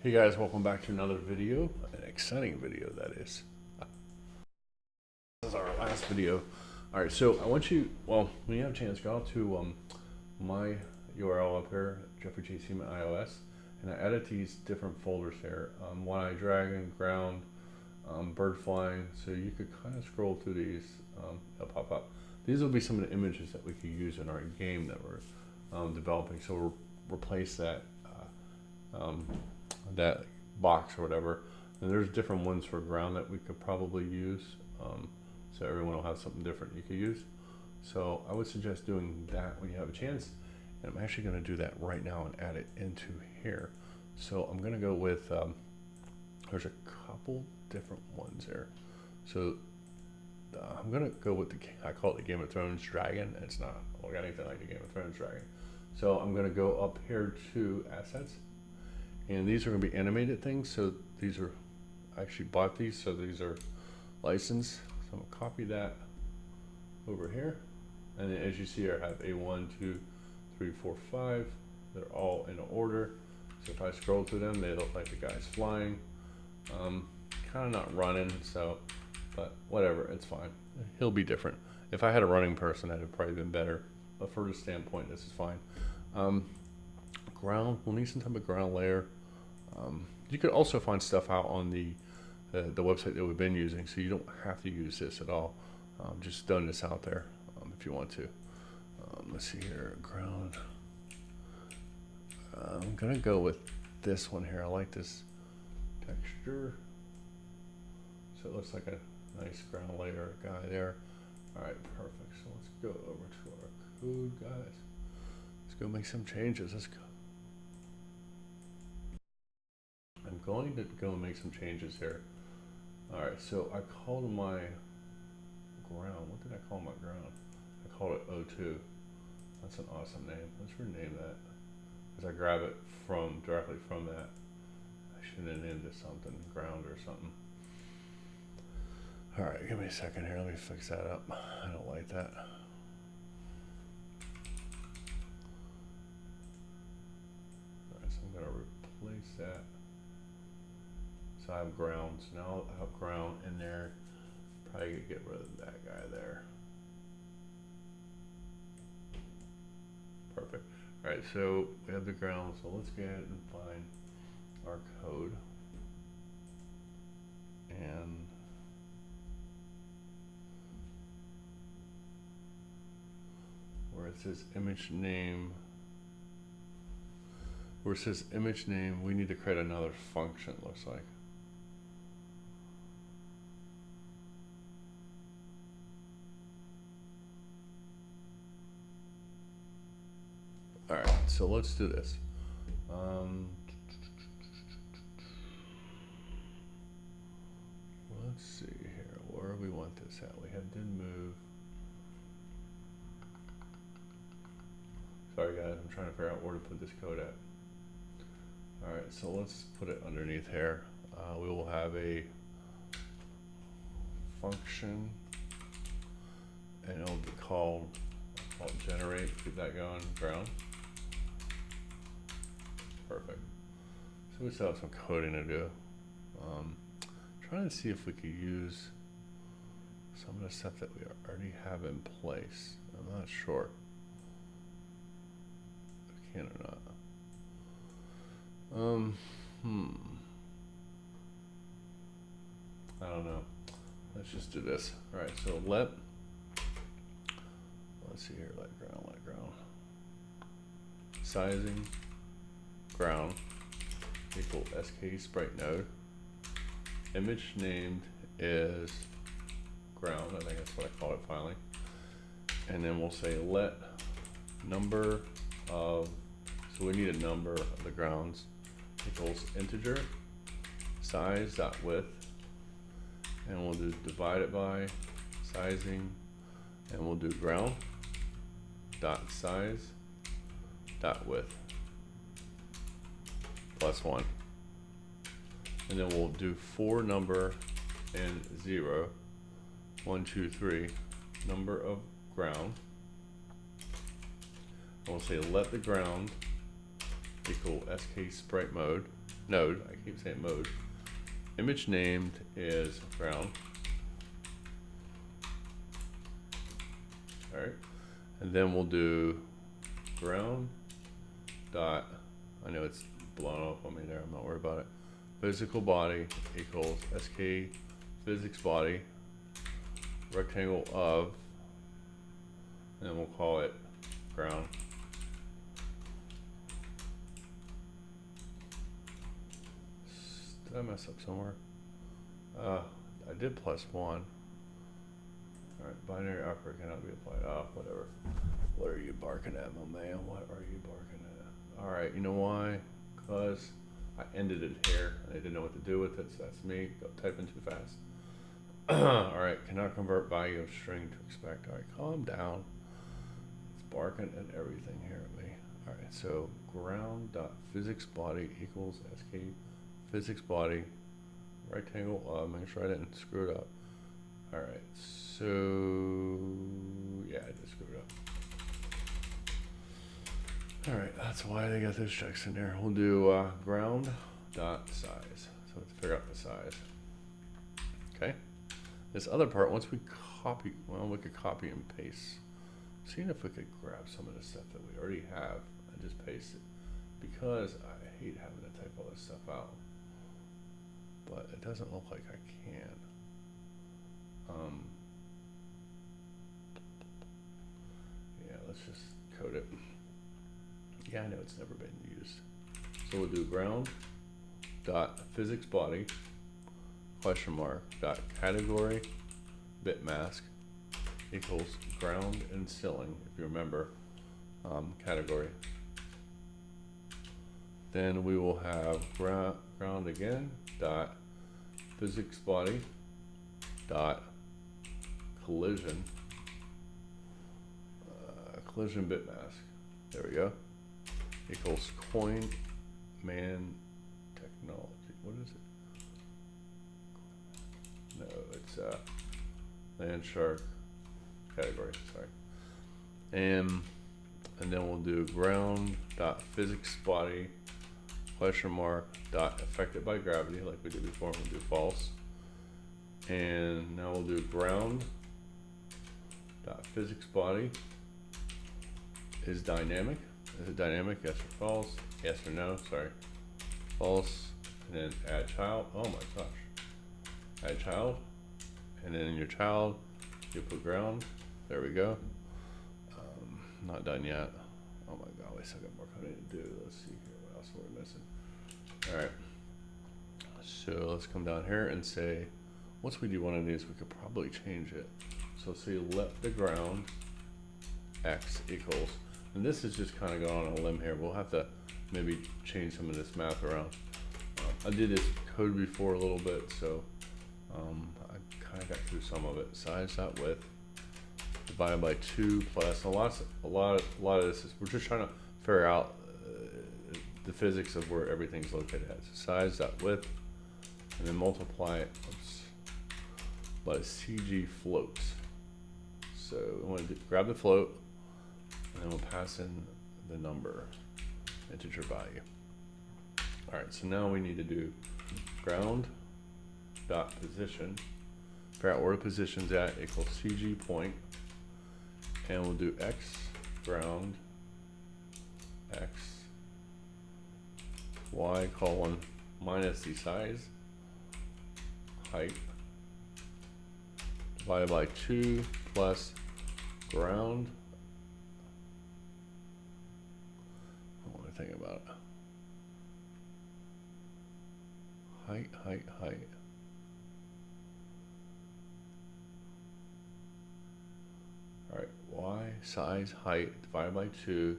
Hey guys, welcome back to another video, an exciting video that is. This is our last video. All right, so I want you, well, when you have a chance, go out to my URL up here, Jeffrey J. Seaman iOS, and I added these different folders here. One-eyed dragon, ground, bird flying, so you could kind of scroll through these, they'll pop up. These will be some of the images that we could use in our game that we're developing, so we'll replace that that box or whatever. And there's different ones for ground that we could probably use, so everyone will have something different you could use. So I would suggest doing that when you have a chance, and I'm actually going to do that right now and add it into here. So I'm going to go with there's a couple different ones here. So I'm going to go with I call it the Game of Thrones dragon. It's not anything like the Game of Thrones dragon. So I'm going to go up here to assets, and these are going to be animated things. So these are, I actually bought these, so these are licensed. So I'm going to copy that over here, and then as you see, I have a 1, 2, 3, 4, 5. They're all in order. So if I scroll through them, they look like the guy's flying. Kind of not running, so, but whatever, it's fine. He'll be different. If I had a running person, that'd have probably been better. But for this standpoint, this is fine. Ground, we'll need some type of ground layer. You could also find stuff out on the website that we've been using, so you don't have to use this at all. Just throwing this out there if you want to. Let's see here, ground. I'm gonna go with this one here. I like this texture. So it looks like a nice ground layer guy there. All right, perfect. So let's go over to our code, guys. Let's go make some changes. Let's go. I'm going to go and make some changes here. All right, so I called my ground. What did I call my ground? I called it O2. That's an awesome name. Let's rename that, because I grab it directly from that. I should have named it something, ground or something. All right, give me a second here. Let me fix that up. I don't like that. All right, so I'm gonna replace that. So I have ground. So now I'll have ground in there. Probably get rid of that guy there. Perfect. All right, so we have the ground. So let's go ahead and find our code. And where it says image name, we need to create another function, looks like. All right, so let's do this. Let's see here, where do we want this at? We have did move. Sorry guys, I'm trying to figure out where to put this code at. All right, so let's put it underneath here. We will have a function, and it'll be called generate. Keep that going, ground. Perfect. So we still have some coding to do. Trying to see if we could use some of the stuff that we already have in place. I'm not sure. Can or not. I don't know. Let's just do this. All right, so let's see here, let ground. Sizing, ground, equal SK sprite node. Image named is ground, I think that's what I call it finally. And then we'll say let number of, so we need a number of the grounds equals integer size dot width, and we'll do divide it by sizing, and we'll do ground dot size dot width plus 1, and then we'll do for number and 0, 1, 2, 3 number of ground. We'll say let the ground equal SK sprite mode node, I keep saying mode. Image named is ground. All right, and then we'll do ground dot, I know it's blown up on me there, I'm not worried about it. Physical body equals sk physics body rectangle of, and then we'll call it ground. Did I mess up somewhere? I did +1. Alright, binary operator cannot be applied. Oh, whatever. What are you barking at, my man? What are you barking at? Alright, you know why? Because I ended it here and I didn't know what to do with it, so that's me. Go typing too fast. Alright, cannot convert value of string to expect. Alright, calm down. It's barking at everything here at me. Alright, so ground.physics body equals sk physics body rectangle. Make sure I didn't screw it up. Alright, so yeah, I just screwed it up. Alright, that's why they got those checks in there. We'll do ground dot size. So let's figure out the size. Okay. This other part, once we copy, well, we could copy and paste. Seeing if we could grab some of the stuff that we already have and just paste it. Because I hate having to type all this stuff out. But it doesn't look like I can. Yeah, let's just code it. Yeah, I know it's never been used. So we'll do ground dot physics body question mark dot category bit mask equals ground and ceiling, if you remember, category. Then we will have ground again dot physics body dot collision collision bit mask. There we go. Equals coin man technology. What is it? No, it's land shark category. Sorry. And then we'll do ground dot physics body question mark dot affected by gravity, like we did before. We'll do false. And now we'll do ground dot physics body is dynamic. Is it dynamic? Yes or false? Yes or no? Sorry. False. And then add child. Oh my gosh. Add child. And then in your child, you put ground. There we go. Not done yet. Oh my god, we still got more coding to do. Let's see here. What else are we missing? Alright. So let's come down here and say, once we do one of these, we could probably change it. So say let the ground x equals, and this is just kind of going on a limb here. We'll have to maybe change some of this math around. I did this code before a little bit, so I kind of got through some of it. Size dot width divided by 2 plus a lot of this is we're just trying to figure out the physics of where everything's located at. So size dot width, and then multiply it by CG floats. So we want to grab the float, and then we'll pass in the number, integer value. All right, so now we need to do ground dot position, figure out where the position's at, equals CG point, and we'll do x ground x y colon minus the size height divided by 2 plus ground. I want to think about it. Height. All right, y size height divided by 2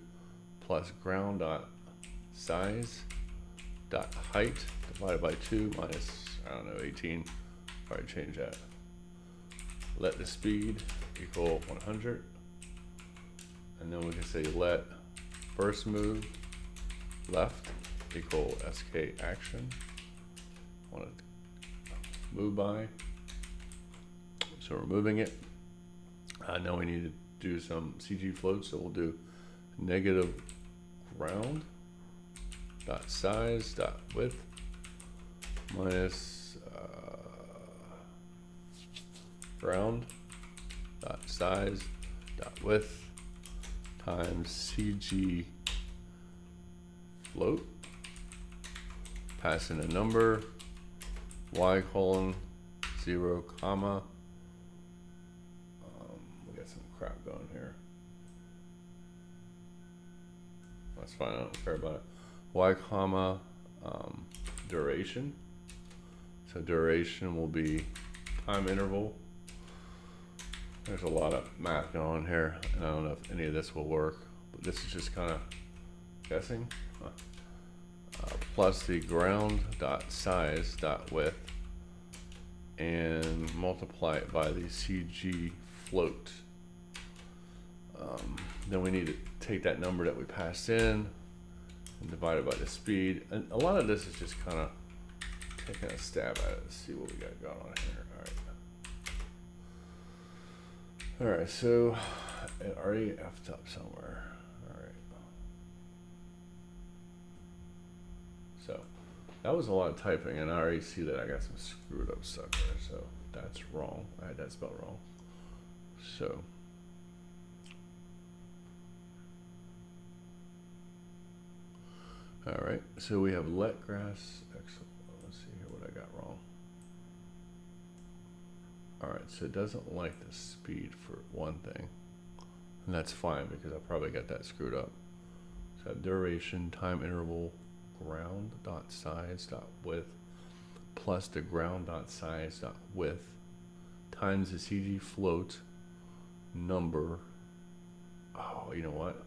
plus ground dot size dot height divided by 2 minus, I don't know, 18. Probably change that. Let the speed equal 100, and then we can say let first move left equal sk action. Want to move by, so we're moving it. Now we need to do some CG floats, so we'll do negative ground dot size dot width minus ground dot size dot width times CG float. Pass in a number, y colon 0 comma. We got some crap going here. That's fine, I don't care about it. Y comma duration. So duration will be time interval. There's a lot of math going on here, and I don't know if any of this will work, but this is just kind of guessing. Plus the ground dot size dot width, and multiply it by the CG float. Then we need to take that number that we passed in and divide it by the speed. And a lot of this is just kind of taking a stab at it. Let's see what we got going on here. All right, so it already effed up somewhere. All right. So that was a lot of typing, and I already see that I got some screwed up stuff there. So that's wrong. I had that spelled wrong. So all right, so we have let grass. Excellent. Let's see here what I got wrong. All right, so it doesn't like the speed for one thing, and that's fine because I probably got that screwed up. So duration, time interval, ground dot size dot width plus the ground dot size dot width times the CG float number. Oh, you know what?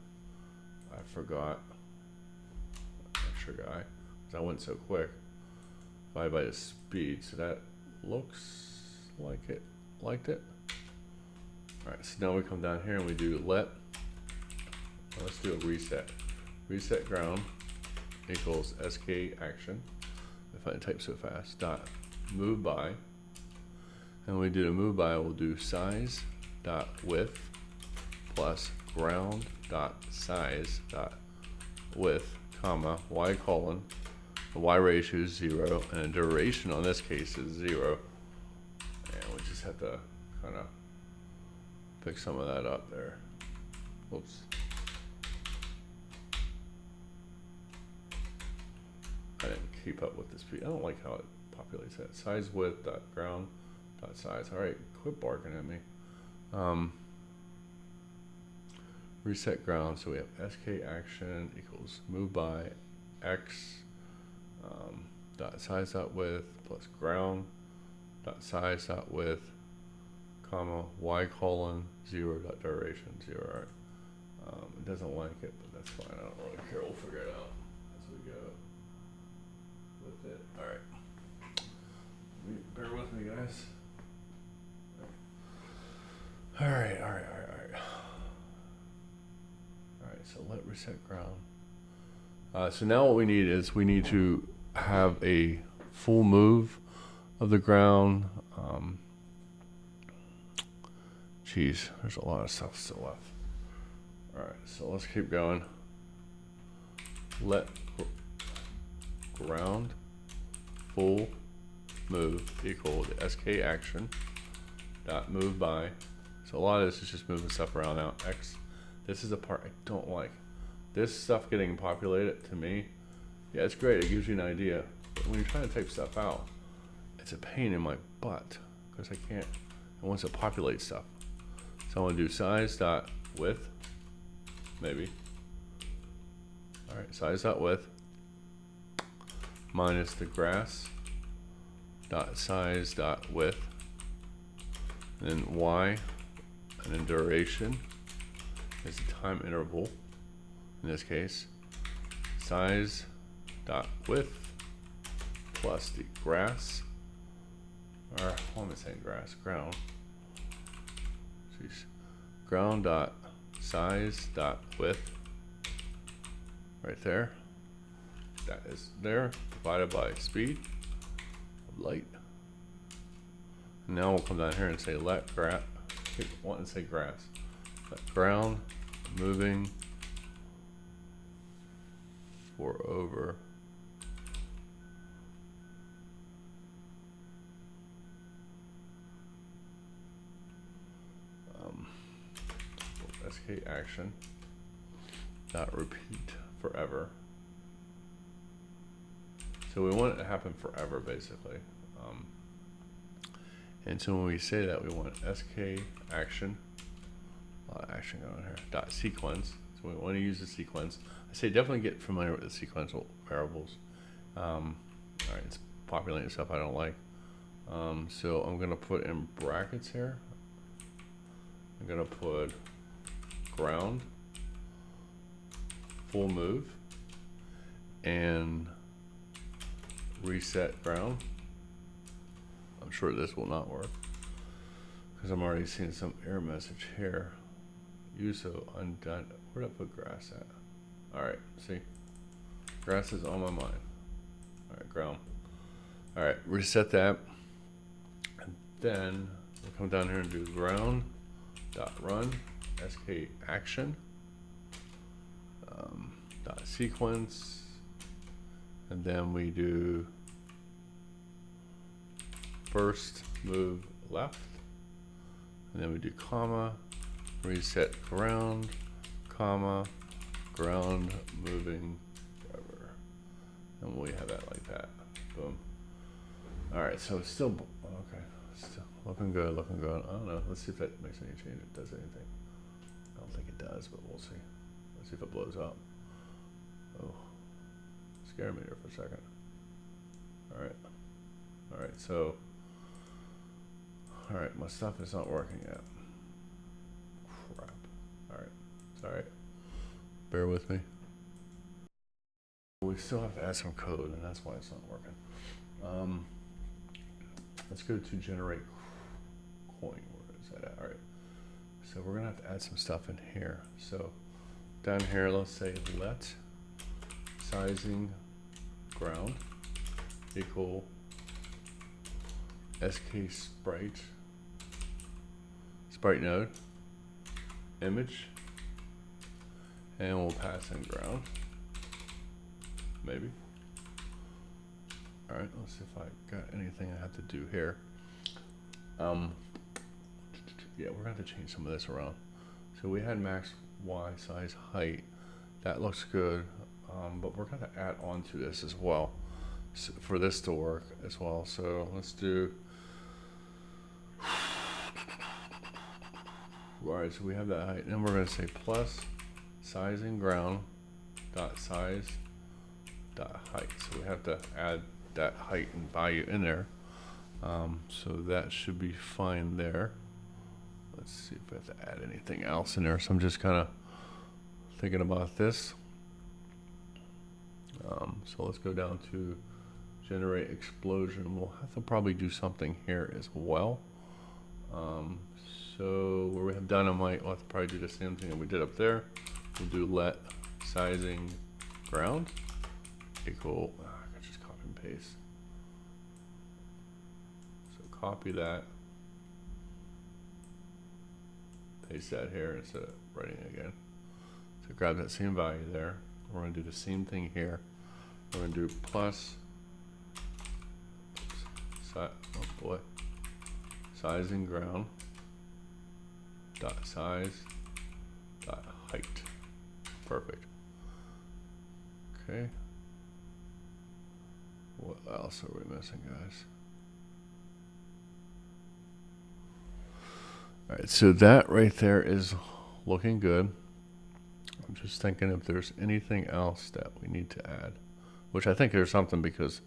I forgot. Extra guy, because I went so quick. Divided by the speed, so that looks like it liked it. All right, so now we come down here and we do let. Let's do a reset. Reset ground equals SK action. If I type so fast, dot move by. And when we do the move by, we'll do size dot width plus ground dot size dot width comma y colon. The y ratio is 0, and the duration on this case is 0. And we just have to kind of pick some of that up there. Whoops. I didn't keep up with the speed. I don't like how it populates that. Size width dot ground dot size. All right, quit barking at me. Reset ground. So we have SK action equals move by x dot size dot width plus ground dot size dot width comma y colon 0 dot duration 0. All right. It doesn't like it, but that's fine. I don't really care. We'll figure it out as we go with it. All right. Bear with me, guys. All right. All right. So let reset ground. So now what we need is we need to have a full move of the ground. Geez, there's a lot of stuff still left. All right, so let's keep going. Let ground full move equal to SK action dot move by. So a lot of this is just moving stuff around now. X. This is the part I don't like. This stuff getting populated to me, yeah, it's great. It gives you an idea. But when you're trying to type stuff out, it's a pain in my butt because I can't. It wants to populate stuff. So I'm gonna do size dot width, maybe. All right, size dot width minus the grass dot size dot width, and then y, and then duration is the time interval. In this case, size dot width plus the grass, or what am I saying? Grass, ground. Jeez. Ground dot size dot width, right there. That is there, divided by speed of light. And now we'll come down here and say let grass. Keep wanting to say grass. Let ground moving for over sk action dot repeat forever. So we want it to happen forever, basically. And so when we say that, we want sk action, action going here, dot sequence. So we want to use the sequence. I say definitely get familiar with the sequential variables. All right, it's populating stuff I don't like. So I'm gonna put in brackets here. I'm gonna put ground, full move, and reset ground. I'm sure this will not work because I'm already seeing some error message here. USO undone. Where did I put grass at? All right, see, grass is on my mind. All right, ground. All right, reset that, and then we'll come down here and do ground dot run sk action dot sequence, and then we do first move left, and then we do comma, reset ground, comma, ground moving forever, and we have that like that. Boom. All right, so it's still okay. Still looking good, looking good. I don't know. Let's see if that makes any change. It does anything? I don't think it does, but we'll see. Let's see if it blows up. Oh, scared me there for a second. All right. All right. So. All right, my stuff is not working yet. Crap. All right. It's all right. Bear with me. We still have to add some code, and that's why it's not working. Let's go to generate coin. Where is that at? All right. So we're gonna have to add some stuff in here. So down here, let's say let sizing ground equal sk sprite node image, and we'll pass in ground. Maybe. All right, let's see if I got anything I have to do here. Yeah, we're gonna have to change some of this around. So we had max Y size height. That looks good, but we're gonna add on to this as well for this to work as well. So let's do. All right, so we have that height, and then we're gonna say plus sizing ground dot size dot height. So we have to add that height and value in there. So that should be fine there. Let's see if we have to add anything else in there. So I'm just kind of thinking about this. So let's go down to generate explosion. We'll have to probably do something here as well. So where we have dynamite, we'll have to probably do the same thing that we did up there. We'll do let sizing ground equal, I can just copy and paste. So copy that, paste that here instead of writing it again. So grab that same value there. We're going to do the same thing here. We're going to do plus, oh boy, sizing ground dot size dot height. Perfect. Okay. What else are we missing, guys? All right, so that right there is looking good. I'm just thinking if there's anything else that we need to add, which I think there's something because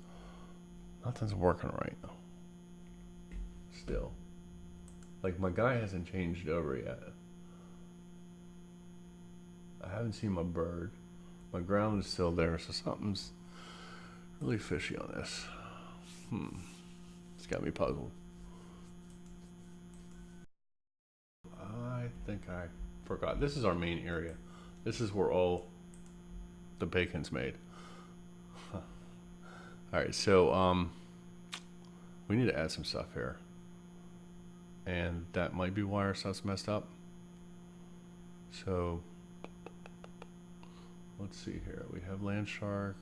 nothing's working right now. Still. Like my guy hasn't changed over yet. I haven't seen my bird. My ground is still there, so something's really fishy on this. It's got me puzzled. I think I forgot. This is our main area. This is where all the bacon's made. All right, so we need to add some stuff here. And that might be why our stuff's messed up. So let's see here. We have land shark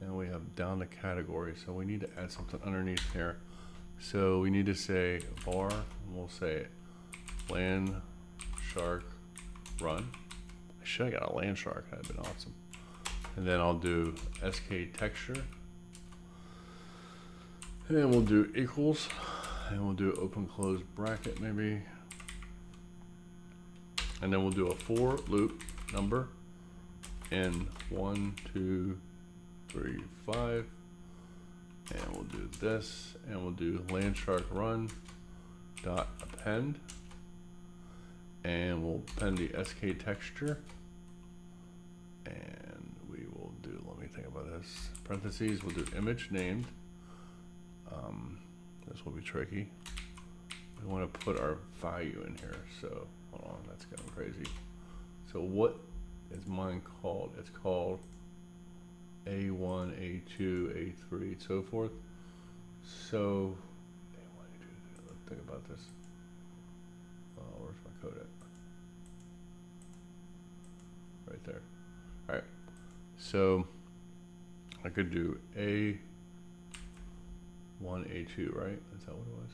and we have down the category. So we need to add something underneath here. So we need to say var, and we'll say land shark run. I should have got a land shark, that'd been awesome. And then I'll do SK texture. And then we'll do equals. And we'll do open close bracket maybe. And then we'll do a for loop number in 1, 2, 3, 5. And we'll do this, and we'll do landshark run dot append, and we'll append the SK texture, and we will do, let me think about this, parentheses, we'll do image named. This will be tricky. We want to put our value in here, so hold on, that's getting crazy. So what is mine called? It's called A1, A2, A3, so forth. So, A1, A2, let's think about this. Where's my code at? Right there. All right. So I could do A1, A2, right? Is that what it was?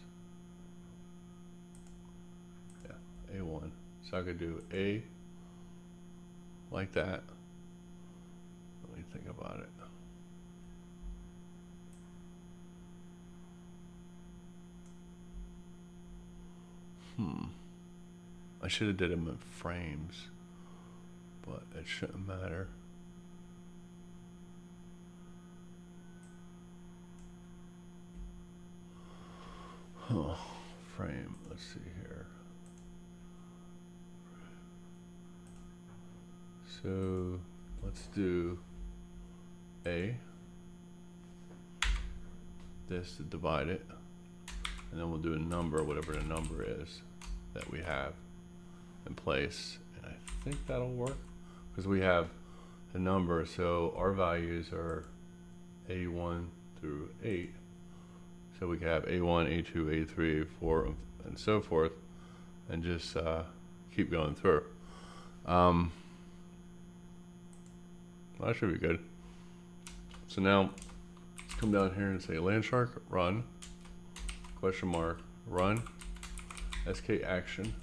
Yeah, A1. So I could do A like that. Let me think about it. I should have did them in frames, but it shouldn't matter. Frame, let's see here. So let's do A, this to divide it, and then we'll do a number, whatever the number is that we have in place. And I think that'll work because we have the number, so our values are A1 through 8. So we can have A1, A2, A3, A4, and so forth, and just keep going through. That should be good. So now let's come down here and say landshark run, question mark, run, SK action.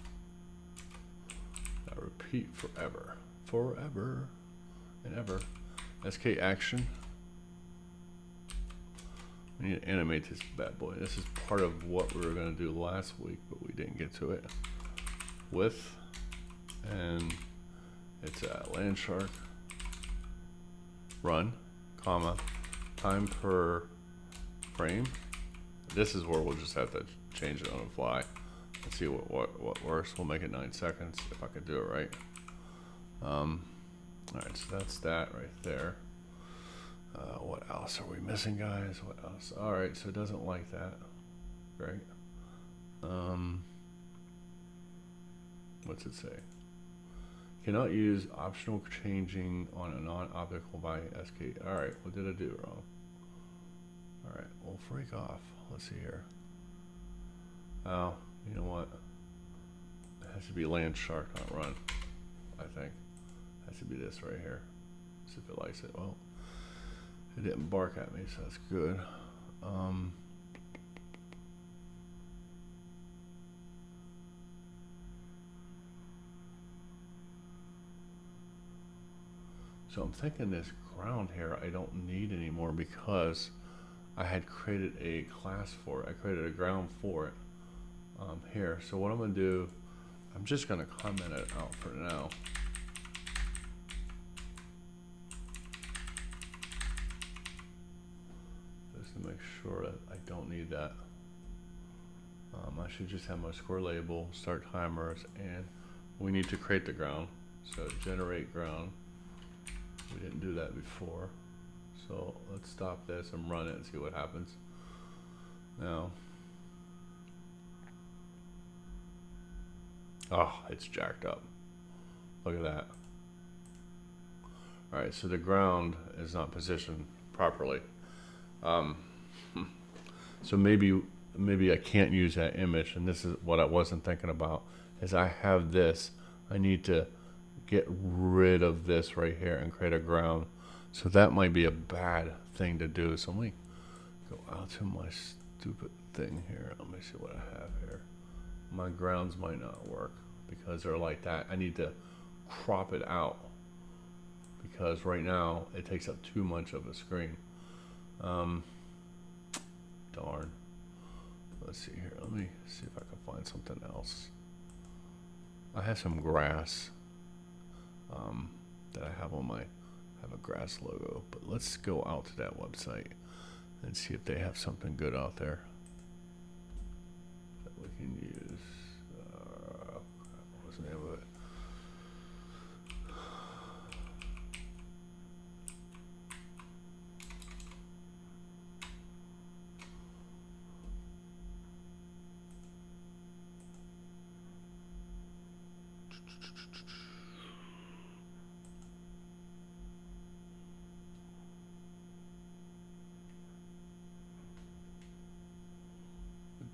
Now repeat forever, forever and ever. SK action. I need to animate this bad boy. This is part of what we were going to do last week, but we didn't get to it. Width, and it's at landshark run, comma, time per frame. This is where we'll just have to change it on the fly and see what works. We'll make it 9 seconds if I could do it right. All right, so that's that right there. What else are we missing, guys? What else? All right, so it doesn't like that. Great. What's it say? Cannot use optional changing on a non-optical by SK. All right, what did I do wrong? All right, well, freak off. Let's see here. Oh, you know what? It has to be landshark, not run. I think it has to be this right here. See if it likes it. Well, it didn't bark at me, so that's good. So I'm thinking this ground here I don't need anymore because I had created a class for it. I created a ground for it here. So what I'm going to do, I'm just going to comment it out for now. Just to make sure that I don't need that. I should just have my score label, start timers, and we need to create the ground. So generate ground. We didn't do that before. So let's stop this and run it and see what happens. Now, oh, it's jacked up. Look at that. All right, so the ground is not positioned properly. So maybe I can't use that image, and this is what I wasn't thinking about, is I have this. I need to get rid of this right here and create a ground. So that might be a bad thing to do. So let me go out to my stupid thing here. Let me see what I have here. My grounds might not work because they're like that. I need to crop it out, because right now it takes up too much of a screen. Darn. Let's see here. Let me see if I can find something else. I have some grass that I have on my, I have a grass logo, but let's go out to that website and see if they have something good out there that we can use. What's the name of it?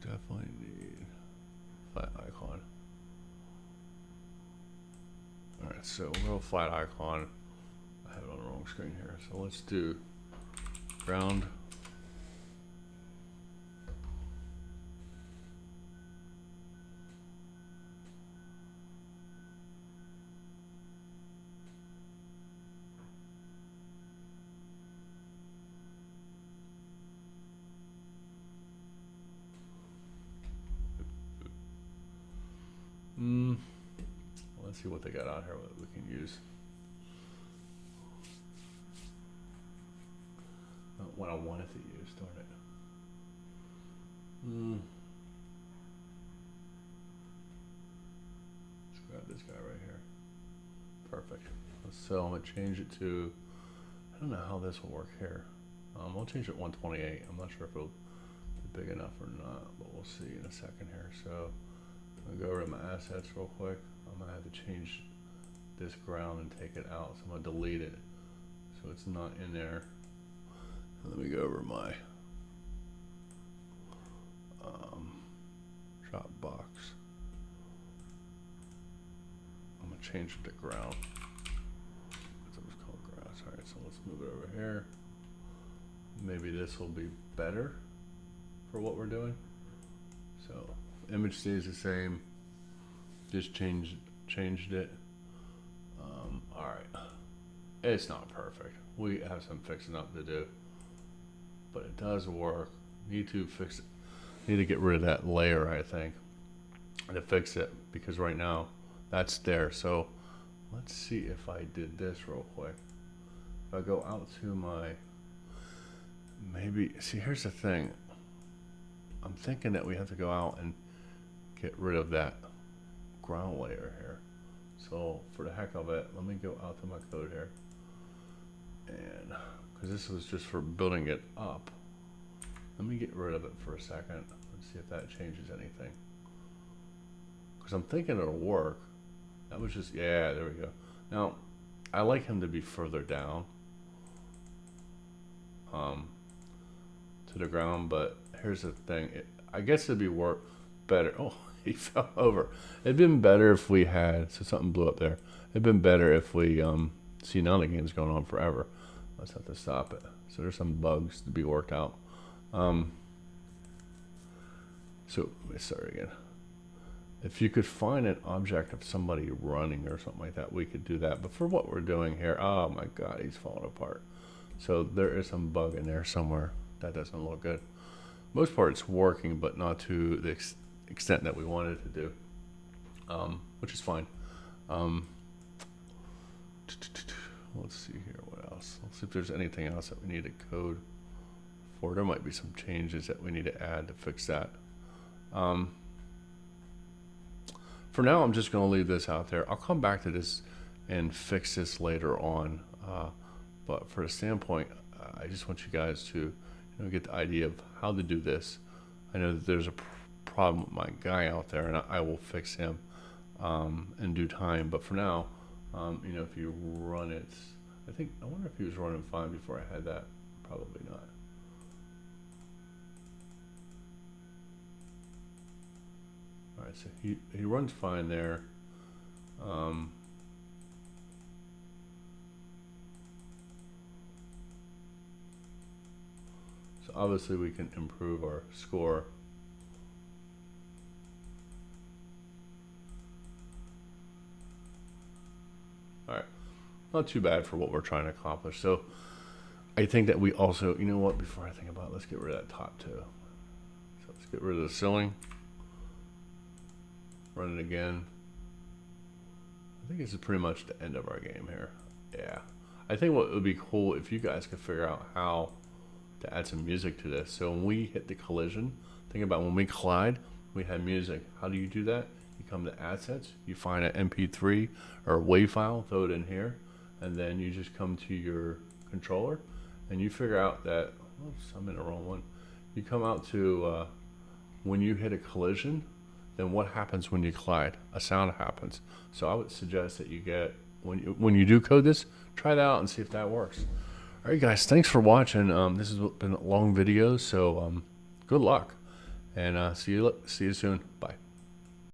Definitely need flat icon. Alright, so we'll go flat icon. I have it on the wrong screen here. So let's do ground. Let's see what they got out here that we can use. Not what I wanted to use, darn it. Let's grab this guy right here. Perfect. So I'm gonna change it to, I don't know how this will work here. I'll change it to 128. I'm not sure if it'll be big enough or not, but we'll see in a second here. So I'm gonna go over to my assets real quick. I'm gonna have to change this ground and take it out. So I'm gonna delete it so it's not in there. Let me go over my drop box. I'm gonna change it to ground. That's what it's called, grass. All right, so let's move it over here. Maybe this will be better for what we're doing. So image stays the same. Just changed it. All right, it's not perfect. We have some fixing up to do, but it does work. Need to fix it. Need to get rid of that layer, I think, to fix it, because right now that's there. So let's see if I did this real quick. If I go out to my, maybe, see, here's the thing. I'm thinking that we have to go out and get rid of that ground layer here. So for the heck of it, let me go out to my code here, and because this was just for building it up, let me get rid of it for a second. Let's see if that changes anything, because I'm thinking it'll work. That was just, yeah, there we go. Now I like him to be further down to the ground, but here's the thing, I guess it'd be better. Oh, he fell over. It'd been better if we had, so something blew up there. It'd been better if we, see, now the game's going on forever. Let's have to stop it. So there's some bugs to be worked out. So let me start again. If you could find an object of somebody running or something like that, we could do that. But for what we're doing here, oh my God, he's falling apart. So there is some bug in there somewhere. That doesn't look good. Most part it's working, but not to the extent that we wanted to do, which is fine. Let's see here, what else? Let's see if there's anything else that we need to code for. There might be some changes that we need to add to fix that. For now, I'm just going to leave this out there. I'll come back to this and fix this later on. But for the standpoint, I just want you guys to get the idea of how to do this. I know that there's a problem with my guy out there, and I will fix him in due time. But for now, if you run it, I wonder if he was running fine before I had that. Probably not. All right, so he runs fine there. So obviously we can improve our score. not too bad for what we're trying to accomplish. So I think that we also, you know what, before I think about it, let's get rid of that top too. So let's get rid of the ceiling. Run it again. I think this is pretty much the end of our game here. Yeah. I think what would be cool if you guys could figure out how to add some music to this. So when we hit the collision, think about when we collide, we had music. How do you do that? You come to assets, you find an MP3 or a WAV file, throw it in here, and then you just come to your controller and you figure out that, oops, I'm in the wrong one. You come out to when you hit a collision, then what happens when you collide? A sound happens. So I would suggest that you get, when you do code this, try that out and see if that works. All right, guys, thanks for watching. This has been a long video, so good luck, and see you soon. Bye.